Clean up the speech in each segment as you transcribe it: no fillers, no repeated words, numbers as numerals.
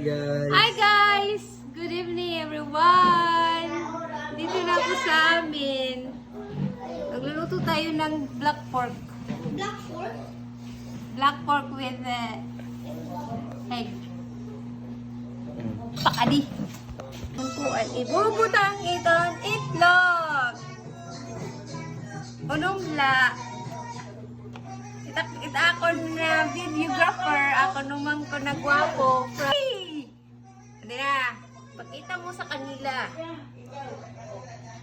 guys! Hi guys! Good evening everyone! Dito na ako sa amin. Nagluluto tayo ng black pork. Black pork? Black pork with egg. Pakadi. Ang ibubutang itong itlog. Unumla. Kita ako na videographer. Ako naman ko nagwapo. Hindi na. Pakita mo sa kanila.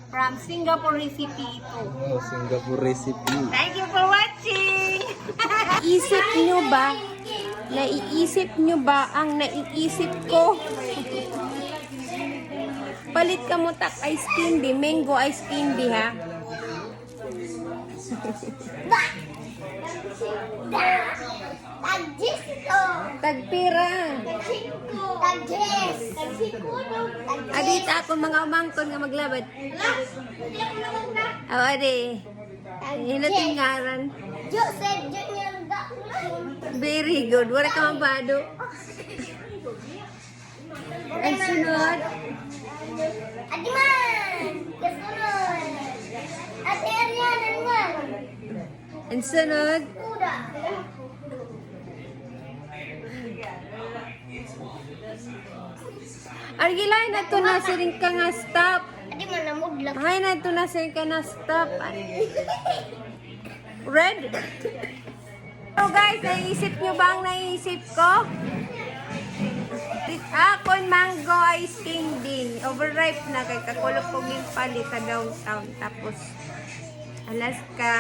From Singapore recipe ito. Oh, Singapore recipe. Thank you for watching! Naiisip nyo ba ang naiisip ko? Palit ka mo tak ice candy, mango ice candy ha? Tag-10 ito. Tagpirang. Tag-10. Tag-10. Adita ako mga umangkon nga maglabad. Hindi ako naman na. Awa di. Hinatingaran. Jo said, Jo niyanda. Very good. Wala ka mabado. Ang sunod. Adiman! Kasunod! Ate Ariana naman! Ang sunod. Kuda! Argilay na to na siring ka nga stop. Adiman na mudlag. Ay na to na siring ka na stop. Red. So guys, naisip nyo ba ang naisip ko? Akon mango ice candy. Overripe na kay kakulog kong yung palit sa downtown. Tapos Alaska.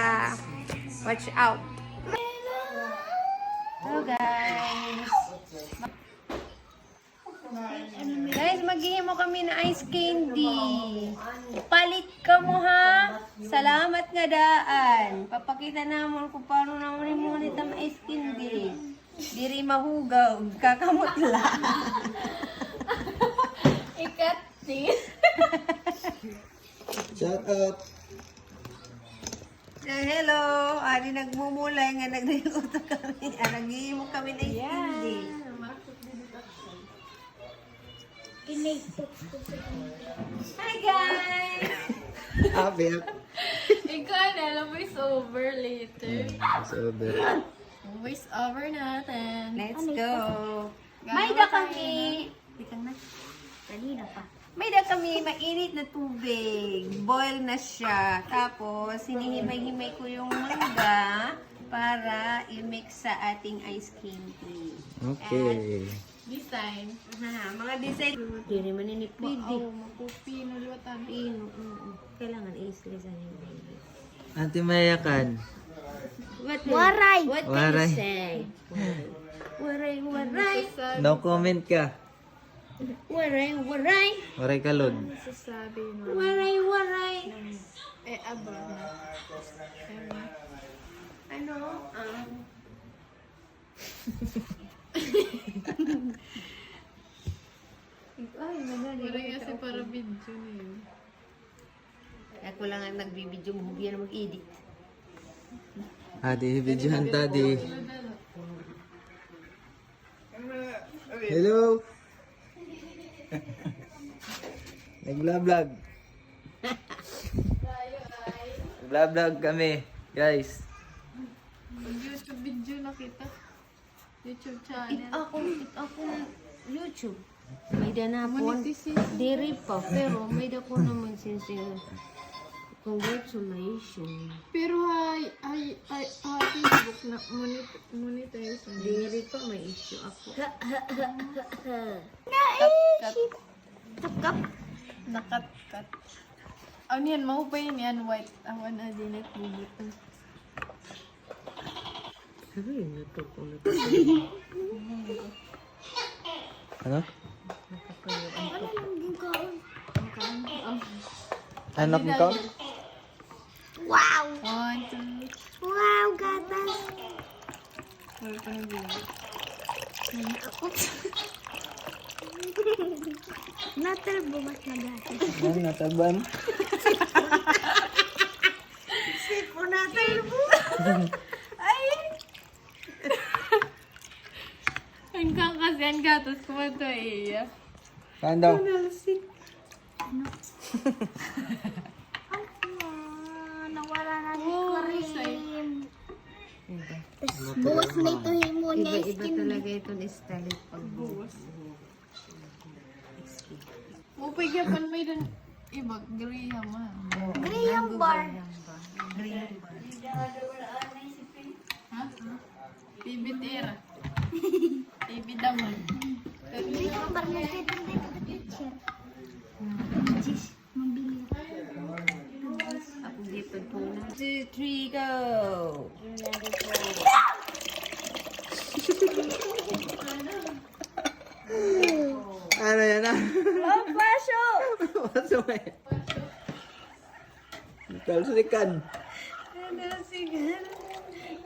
Watch out. Hello guys. Guys, maghihimo kami na ice candy. Palit ka mo ha. Salamat nga daan. Papakita naman kung paano naman mo nito ang ice candy. Diri mahugaw. Kakamot lang. Ikat this. Shout out! Hello. Ari nagmumulay nga nagniluto kami. Naghihimo kami na ice candy. Hi guys! Abel! Ikaw na, alam voice over later. So, there. Voice over natin. Let's go. May da kami. Bikang na. Kanina pa. May da kami mainit na tubig. Boil na siya. Tapos, hinihimay-himay ko yung mangga para i-mix sa ating ice candy. Okay. Design. Mga design. Hindi naman ninipid. Magpupino, luwatan. Pino. Kailangan i-slice yung baby. Ate Mayakan. Waray. What Waray. do you say? Waray, waray. No comment ka. Waray, waray. Waray kalod. Sasabi mo. Waray, waray. Aba. Ano? Ay, Parang kasi para video na yun. ako lang ang nagbibidyo mo. Huwag yan mag-edit. Ate, videohan tadi. Hello! Nag-vlog. Vlog kami, guys. YouTube video na kita. YouTube channel. Ako YouTube. May danapon. Monetization. Diri pa, pero may dako naman sinsing congratulations. Pero Facebook na monetization. Diri pa, may issue ako. Nakat-kat. Ano yan? Mahu pa yun yan? White. Awan na din nagpibit. Sabi yun na to kung Ano? nakapalayo. Anak mo ka? Wow! 1, 2, Wow, gatas! 4, 5, Natalbo mas magatas. Ano, nataban? Sipo natalbo. Ang kakasiyan gatos ko ito eh. Kain daw. Nawala na si Oh, Karim. Buwas na ito himo niya Iba-iba skin. talaga itong style pag buwas. Upay ka pan may dun. Iba, griya ma. Graham bar. Ha? TV tira. TV daman. Graham bar na ito dito picture. Jeez, mabili. Ako dito po. 2, 3, go! Ano yan ah? Oh, pasyo! Paso mo eh. Kalsikan.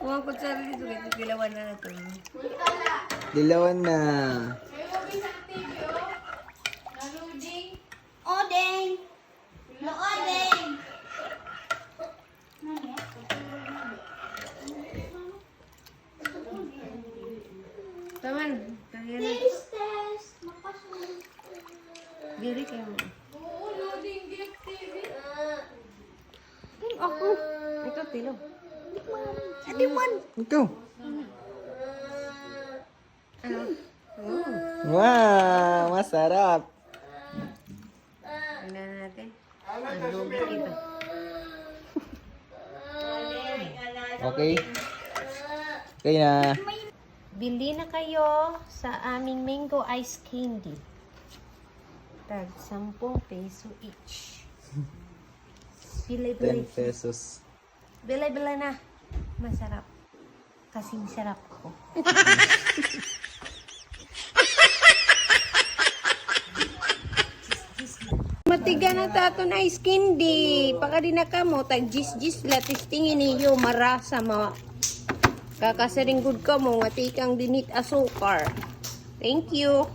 Kuha ko sa dito, kaya tilawan na ito. Dilawan na. Odeng! No odeng! Taman, kaya na. Test, test! Mapasyo. Diri kayo mo. Ako. Ito, tilo. Ate man. Ikaw. Ano? Wow, masarap. Tingnan natin. Naglugi dito. Okay. Okay na. Bili na kayo sa aming mango ice candy. Tag 10 peso each. 10 Bili-bili. pesos. Bili-bili na. Masarap. Kasing sarap ko. Matiga na tato na ice candy. Paka di na ka mo. Tag jis-jis latis tingin niyo. Marasa ma. Kakasaring good ka mo. Matikang dinit asukar. Thank you.